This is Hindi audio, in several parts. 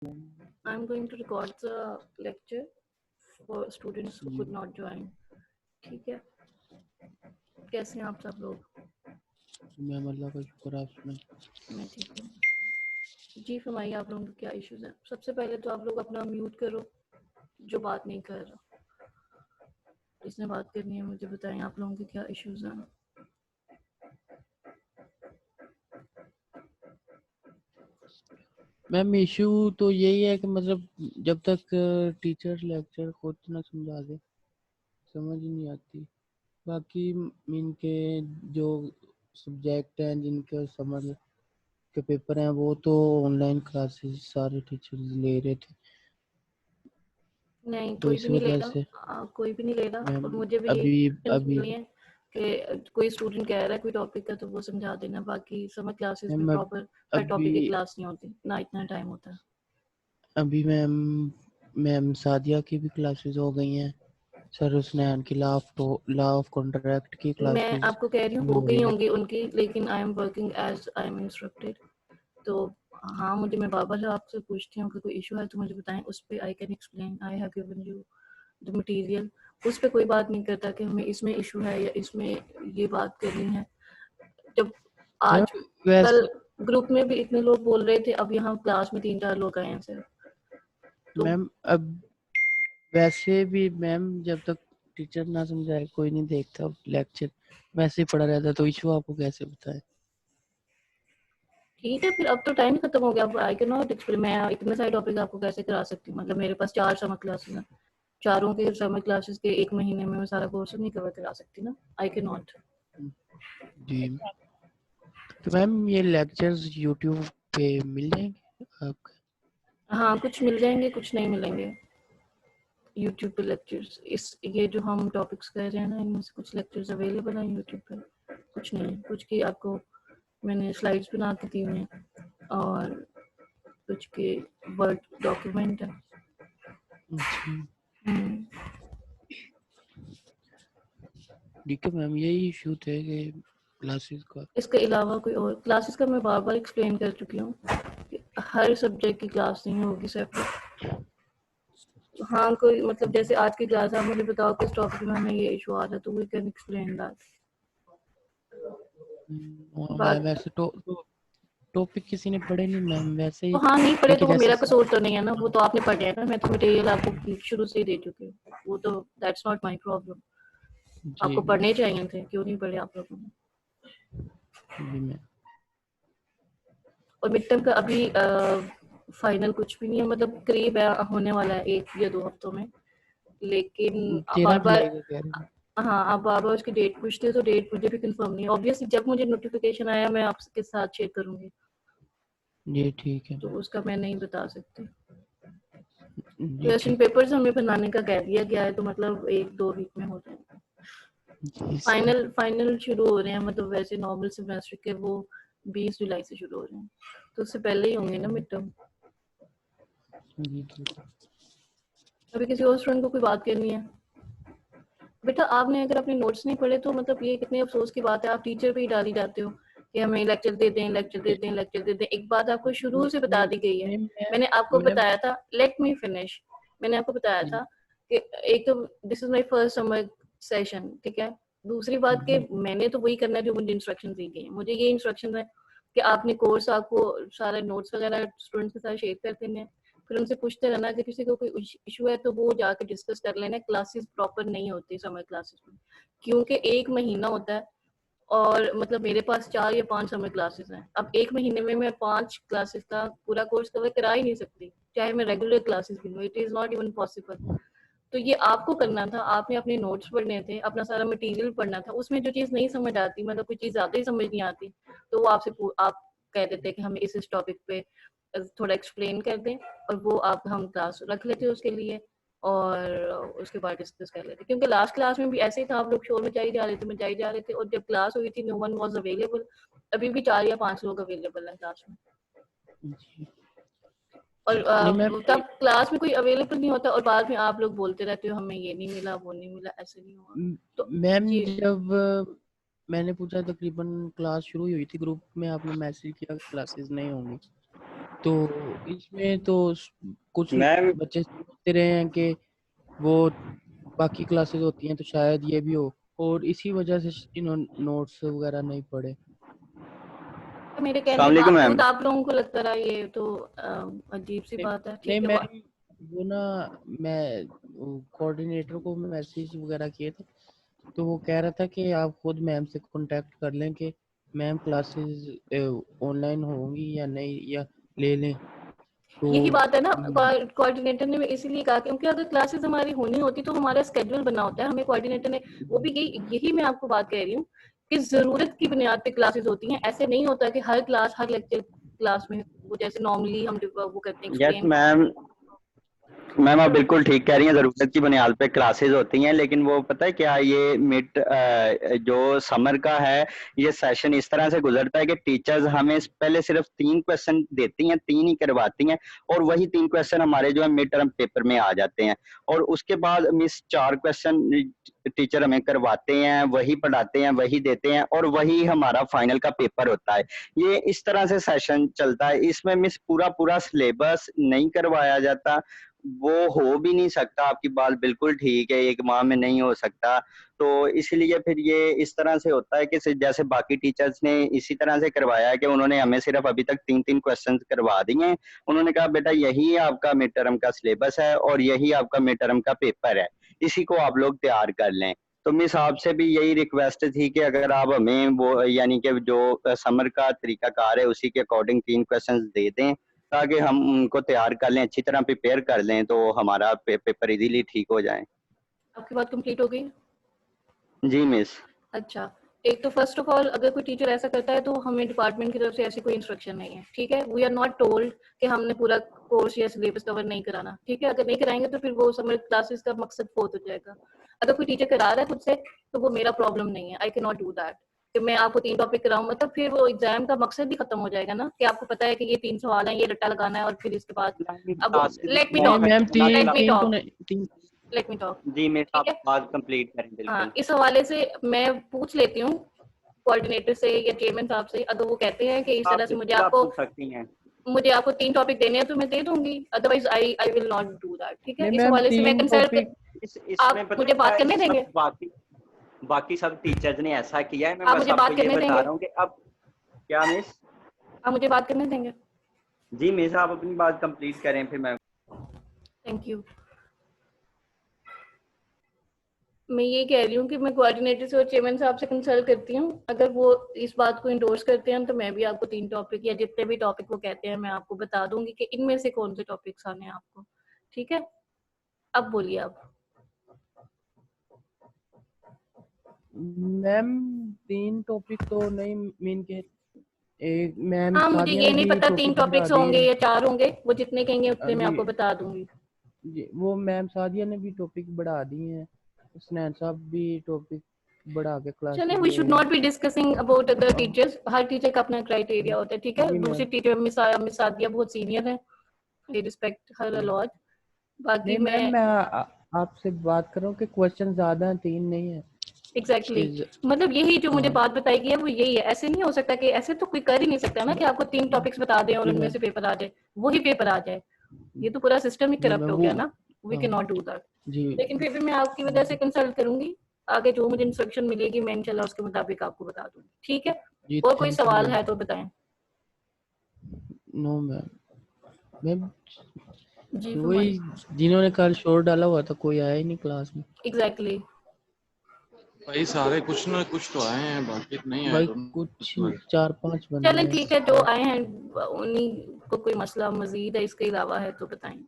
I'm going to record the lecture for students who could not join. ठीक है, कैसे हैं आप सब लोग? मैम अल्लाह का शुक्र, आप सुनाएं। मैं ठीक हूँ जी। फरमाइए आप लोगों के क्या इश्यूज हैं? सबसे पहले तो आप लोग अपना म्यूट करो जो बात नहीं कर रहा। जिसने बात करनी है मुझे बताएं आप लोगों के क्या इश्यूज हैं। मैम इशू तो यही है कि मतलब जब तक टीचर लेक्चर खुद ना समझा दे समझ ही नहीं आती। बाकी इनके जो सब्जेक्ट हैं जिनके समर के पेपर हैं वो तो ऑनलाइन क्लासेस सारे टीचर्स ले रहे थे, नहीं तो कोई इस भी नहीं ले वजह से रहा, कोई भी नहीं ले रहा। मैम और मुझे भी अभी यही अभी नहीं है कि कोई स्टूडेंट कह रहा है कोई टॉपिक का तो वो समझा देना। बाकी समर क्लासेस में मैम प्रॉपर हर अभी टॉपिक की क्लास नहीं होती ना, इतना टाइम होता है। अभी मैम सादिया की भी क्लासेस हो गई हैं, सर हुसनैन की लॉ ऑफ कॉन्ट्रैक्ट की मैं क्लासेस आपको कह रही हूँ भी हो हो गई गई हैं। होंगी उनकी, लेकिन I am working as I am instructed. तो हाँ, मैं बार बार आपसे पूछती हूँ कि कोई इशू है तो मुझे बताएं, उस पर I can explain. I have given you the material. उस पर कोई बात नहीं करता कि हमें इसमें इशू है या इसमें ये बात करनी है। जब मैम आज कल वैसे ग्रुप में भी इतने लोग बोल रहे थे, अब यहाँ क्लास में 3-4 लोग आए हैं सिर्फ। तो मैम अब वैसे भी मैम जब तक टीचर ना समझाए कोई नहीं देखता लेक्चर, वैसे ही पढ़ा रहता, तो इशू आपको कैसे बताएं। ठीक है, फिर अब तो टाइम खत्म हो गया। अब आई कैन नॉट एक्सप्लेन। मैं इतने सारे टॉपिक आपको कैसे करा सकती हूँ? मतलब मेरे पास 4 समर क्लासेस हैं, चारों के समर क्लासेस के 1 महीने में मैं सारा कोर्स नहीं कवर करा सकती ना। आई कैन नॉट। जी, तो मैम ये लेक्चर्स यूट्यूब पे मिल जाएंगे आपके? हाँ, कुछ मिल जाएंगे, कुछ नहीं मिलेंगे। यूट्यूब पे लेक्चर्स ये जो हम टॉपिक्स कर रहे हैं ना, इनमें से कुछ लेक्चर्स अवेलेबल हैं यूट्यूब पे, कुछ नहीं। कुछ की आपको मैंने स्लाइड्स बना के दी हुई हैं और कुछ के वर्ड डॉक्यूमेंट है। अच्छा हम्म, ठीक है मैम, यही इशू थे कि क्लासेस का। इसके अलावा कोई और क्लासेस का मैं बार बार एक्सप्लेन कर चुकी हूँ कि हर सब्जेक्ट की क्लास नहीं होगी सेपरेट। हाँ, कोई मतलब जैसे आज की क्लास आप मुझे बताओ किस टॉपिक में हमें ये इशू आ रहा है तो वी कैन एक्सप्लेन दैट। वैसे तो टॉपिक किसी ने पढ़े नहीं मैम, वैसे तो ही हाँ, नहीं पढ़े तो लेकिन वो जैसे मेरा कसूर तो नहीं है ना, वो तो आपने पढ़े है ना। मैं तो मटेरियल आपको शुरू से ही दे चुकी हूँ, वो तो दैट्स नॉट माय प्रॉब्लम। जी आपको पढ़ने चाहिए थे, क्यों नहीं पढ़े आप लोगों ने? जी मैम। और मिड टर्म का अभी फाइनल कुछ भी नहीं है, मतलब करीब है, होने वाला है 1 या 2 हफ्तों में। लेकिन आप 13 बार बार, जुलाई को कह रहे हैं। हाँ, आप बार बार उसकी डेट पूछते हो तो डेट मुझे भी कंफर्म नहीं है। ऑब्वियसली जब मुझे नोटिफिकेशन आया मैं आपके साथ शेयर करूंगी, जी ठीक है तो उसका मैं नहीं बता सकती। जी क्वेश्चन ठीक पेपर्स हमें बनाने का कह दिया गया है, तो मतलब 1-2 वीक में हो जाएगा। जी सर फाइनल शुरू हो रहे हैं, मतलब वैसे नॉर्मल सेमेस्टर के वो 20 जुलाई से शुरू हो रहे हैं, तो उससे पहले ही होंगे ना मिड टर्म। जी ठीक है। अभी किसी और स्टूडेंट को कोई बात करनी है? बेटा आपने अगर अपने नोट्स नहीं पढ़े तो मतलब ये कितने अफसोस की बात है, आप टीचर पे ही डाली जाते हो कि हमें लेक्चर दे दें, लेक्चर दे दें, लेक्चर दे दें। एक बात आपको शुरू से बता दी गई है। मैम मैंने आपको मैम बताया था, लेट मी फिनिश। मैंने आपको बताया था कि एक तो this is my first summer session, ठीक है। दूसरी बात कि मैंने तो वही करना है जो मुझे इंस्ट्रक्शन दी गई है। मुझे ये इंस्ट्रक्शन है कि आपने कोर्स आपको सारे नोट्स वगैरह स्टूडेंट्स के साथ शेयर कर देने हैं, फिर उनसे पूछते रहना कि किसी को कोई इशू है तो वो जाके डिस्कस कर लेना। क्लासेस प्रॉपर नहीं होती समर क्लासेस में, क्योंकि 1 महीना होता है और मतलब मेरे पास 4 या 5 समर क्लासेस हैं। अब 1 महीने में मैं 5 क्लासेस का पूरा कोर्स कवर करा ही नहीं सकती, चाहे मैं रेगुलर क्लासेस भी लूँ। It is not even possible. तो ये आपको करना था, आपने अपने नोट्स पढ़ने थे, अपना सारा मटेरियल पढ़ना था। उसमें जो चीज़ नहीं समझ आती, मतलब कोई चीज़ ज़्यादा ही समझ नहीं आती, तो वो आप कह देते कि हमें इस टॉपिक पे थोड़ा एक्सप्लेन कर दें, और वो आप हम क्लास रख लेते उसके लिए और उसके बाद डिस्कस कर लेते। क्योंकि लास्ट क्लास में भी ऐसे ही था, आप लोग शोर मचाई जा रहे थे और जब क्लास हुई थी नो वन वाज अवेलेबल। अभी भी 4 या 5 लोग अवेलेबल हैं क्लास में, जी और नहीं मैम तब क्लास में कोई अवेलेबल नहीं होता और बाद में आप लोग बोलते रहते हो हमें ये नहीं मिला, वो नहीं मिला, ऐसे नहीं हुआ। तो मैम जी, जब मैंने पूछा तकरीबन क्लास शुरू हुई थी, ग्रुप में आपने मैसेज किया क्लासेस नहीं होंगी, तो इसमें तो कुछ मैम बच्चे सोचते रहे हैं कि वो बाकी क्लासेस होती हैं तो शायद ये भी हो, और इसी वजह से इन्होंने नोट्स वगैरह नहीं पढ़े। तो मेरे कहने के अस्सलामुअलैकुम मैम। बावजूद आप लोगों को लगता रहा ये तो अजीब सी नहीं बात है। नहीं ठीक है मैम, वो ना मैं कोऑर्डिनेटर को मैसेज वगैरह किए थे, तो वो कह रहा था कि आप खुद मैम से कांटेक्ट कर लें कि मैम क्लासेस ऑनलाइन होंगी या नहीं, या ले लें। तो यही बात है ना, कोऑर्डिनेटर ने इसीलिए कहा क्योंकि अगर क्लासेस हमारी होनी होती तो हमारा स्केड्यूल बना होता है। हमें कोऑर्डिनेटर ने वो भी यही मैं आपको बात कह रही हूँ कि जरूरत की बुनियाद पे क्लासेस होती हैं। ऐसे नहीं होता कि हर क्लास हर लेक्चर क्लास में वो जैसे नॉर्मली हम वो करते हैं यस एक्सप्लेन। मैम, मैम आप बिल्कुल ठीक कह रही हैं, ज़रूरत की बुनियाद पे क्लासेस होती हैं, लेकिन वो पता है क्या, ये मिड जो समर का है ये सेशन इस तरह से गुजरता है कि टीचर्स हमें पहले सिर्फ 3 क्वेश्चन देती हैं, 3 ही करवाती हैं, और वही 3 क्वेश्चन हमारे जो है मिड टर्म पेपर में आ जाते हैं, और उसके बाद मिस 4 क्वेश्चन टीचर हमें करवाते हैं, वही पढ़ाते हैं, वही देते हैं, और वही हमारा फाइनल का पेपर होता है। ये इस तरह से सेशन चलता है, इसमें मिस पूरा पूरा सिलेबस नहीं करवाया जाता, वो हो भी नहीं सकता। आपकी बात बिल्कुल ठीक है, एक माह में नहीं हो सकता, तो इसलिए फिर ये इस तरह से होता है कि जैसे बाकी टीचर्स ने इसी तरह से करवाया है कि उन्होंने हमें सिर्फ अभी तक 3-3 क्वेश्चन करवा दिए हैं। उन्होंने कहा बेटा यही आपका मिड टर्म का सिलेबस है और यही आपका मिड टर्म का पेपर है, इसी को आप लोग तैयार कर लें। तो मिस आपसे भी यही रिक्वेस्ट थी कि अगर आप हमें वो यानी कि जो समर का तरीकाकार है उसी के अकॉर्डिंग 3 क्वेश्चन दे दें, ताकि हम उनको तैयार कर लें, अच्छी तरह प्रिपेयर कर लें, तो हमारा पेपर इजीली ठीक हो जाए। आपकी बात कंप्लीट हो गई? जी मिस। अच्छा, एक तो फर्स्ट ऑफ ऑल अगर कोई टीचर ऐसा करता है तो हमें डिपार्टमेंट की तरफ से ऐसी कोई इंस्ट्रक्शन नहीं है। ठीक है, वी आर नॉट टोल्ड कि हमने पूरा कोर्स या सिलेबस कवर नहीं कराना। ठीक है, अगर नहीं कराएंगे तो फिर वो समर क्लासेस का मकसद फोत हो जाएगा। अगर कोई टीचर करा रहा है खुद से तो वो मेरा प्रॉब्लम नहीं है, I can not do that कि मैं आपको 3 टॉपिक कराऊं। मतलब फिर वो एग्जाम का मकसद ही खत्म हो जाएगा ना कि आपको पता है कि ये 3 सवाल हैं, ये रट्टा लगाना है और फिर इसके बाद अब लेट मी नहीं टॉक मैम, लेट मी तीन तो टॉक नहीं, तीन। लेट मी टॉक जी मिस, ठीक आप है। बात कंप्लीट करें हाँ, बिल्कुल। इस हवाले से मैं पूछ लेती हूँ कोऑर्डिनेटर से या चेयरमैन साहब से। अगर वो कहते हैं कि इस तरह आप से बिल्कुल आप पूछ सकती हैं। मुझे आपको 3 टॉपिक देने हैं तो मैं दे दूंगी, otherwise I I will not do that. ठीक है, नहीं इस मैम, हवाले से मैं तीन कंसल्ट। टॉपिक। इसमें आप पता है मुझे क्या बात है, करने देंगे? सब बाकी बाकी सब टीचर्स ने ऐसा किया है, मैं आप बस मुझे आपको बात ये करने बता देंगे? रहा हूँ कि अब क्या मिस। आप मुझे बात करने देंगे? जी मिस, आप अपनी बात कंप्लीट करें फिर मैं। Thank you. मैं ये कह रही हूँ कि मैं कोऑर्डिनेटर से और चेयरमैन साहब से कंसल्ट करती हूँ। अगर वो इस बात को इंडोर्स करते हैं तो मैं भी आपको 3 टॉपिक या जितने भी टॉपिक वो कहते हैं मैं आपको बता दूंगी कि इनमें से कौन से टॉपिक्स आने हैं आपको। ठीक है, अब बोलिए आप। मैम 3 टॉपिक तो नहीं, मीन के एक मैम हाँ, मुझे सादिया ये ने नहीं भी पता 3 टॉपिक बढ़ा टॉपिक्स होंगे दिए। या 4 होंगे, वो जितने कहेंगे उतने मैं अभी आपको बता दूंगी। वो मैम सादिया ने भी टॉपिक बढ़ा दिए हैं, स्नैन साहब भी टॉपिक बढ़ा के चले, क्लासेस वी ले शुड रहे हैं। Not be discussing about other अब टीचर्स। हर टीचर का अपना क्राइटेरिया होता है। ठीक है, जी दूसरी मैम। टीचर मिस सादिया बहुत सीनियर है, I respect her a lot. बाकी नहीं मैं मैम, मैं आपसे बात कर रहा हूँ कि क्वेश्चन ज्यादा हैं, 3 नहीं है। एग्जैक्टली मतलब यही जो मुझे हाँ बात बताई गई है वो यही है। ऐसे नहीं हो सकता कि ऐसे तो कोई कर ही नहीं सकता ना कि आपको 3 टॉपिक्स बता दें और जी उनमें मैम। से पेपर आ जाए, वही पेपर आ जाए। ये तो पूरा सिस्टम ही जी करप्ट मैम हो वो गया ना। वी हाँ कैन नॉट डू दैट। जी। लेकिन फिर भी मैं आपकी वजह से कंसल्ट करूंगी। आगे जो मुझे इंस्ट्रक्शन मिलेगी मैं इंशाल्लाह उसके मुताबिक आपको बता दूंगी। ठीक है, जी और कोई थैंक यू सवाल मैम। है तो बताएं। No ma'am. मैम जी वही, फरमाइए। जिन्होंने कल शोर डाला हुआ था कोई आया ही नहीं क्लास में। एग्जैक्टली भाई सारे कुछ ना कुछ तो आए हैं, बाकी तो नहीं आए भाई तो कुछ उसमें 4-5 बंदे चलें, हैं ठीक है, बस जो और। आए हैं उन्हीं को कोई मसला मजीद है इसके अलावा है तो बताएं।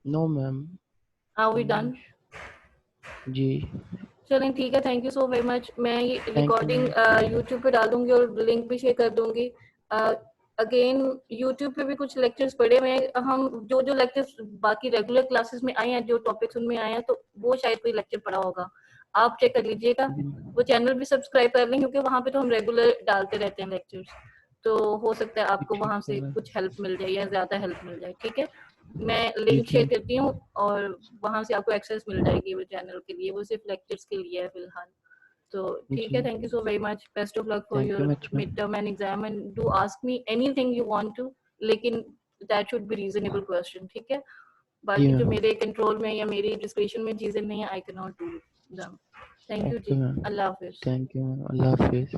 No ma'am. Are we done? जी चलें, ठीक है, thank you so very much. मैं ये thank you recording ma'am. YouTube पे डाल दूंगी और लिंक भी शेयर कर दूंगी। अगेन यूट्यूब पे भी कुछ लेक्चर्स पड़े हुए हैं। हम जो जो लेक्चर्स बाकी रेगुलर क्लासेस में आए हैं, जो टॉपिक्स उनमें आए हैं, तो वो शायद कोई लेक्चर पड़ा होगा, आप चेक कर लीजिएगा। वो चैनल भी सब्सक्राइब कर लें क्योंकि वहाँ पे तो हम रेगुलर डालते रहते हैं लेक्चर्स, तो हो सकता है आपको ठीक वहाँ है से मैम। कुछ हेल्प मिल जाए या ज्यादा हेल्प मिल जाए। ठीक है, मैं जी लिंक शेयर थैंक करती हूँ और वहां से आपको एक्सेस मिल जाएगी वो चैनल के लिए। वो सिर्फ लेक्चर्स के लिए है फिलहाल। तो ठीक है, जी thank you so very much, best of luck for thank you your much ma'am mid term and exam, and do ask me anything you want to, लेकिन that should be reasonable question, ठीक है? जी बाकी जो मैम मेरे कंट्रोल में या मेरी डिस्क्रिप्शन में चीजें नहीं है, I can not do them. Thank you okay ji, ma'am अल्लाह हाफिज। थैंक यू मैम अल्लाह हाफिज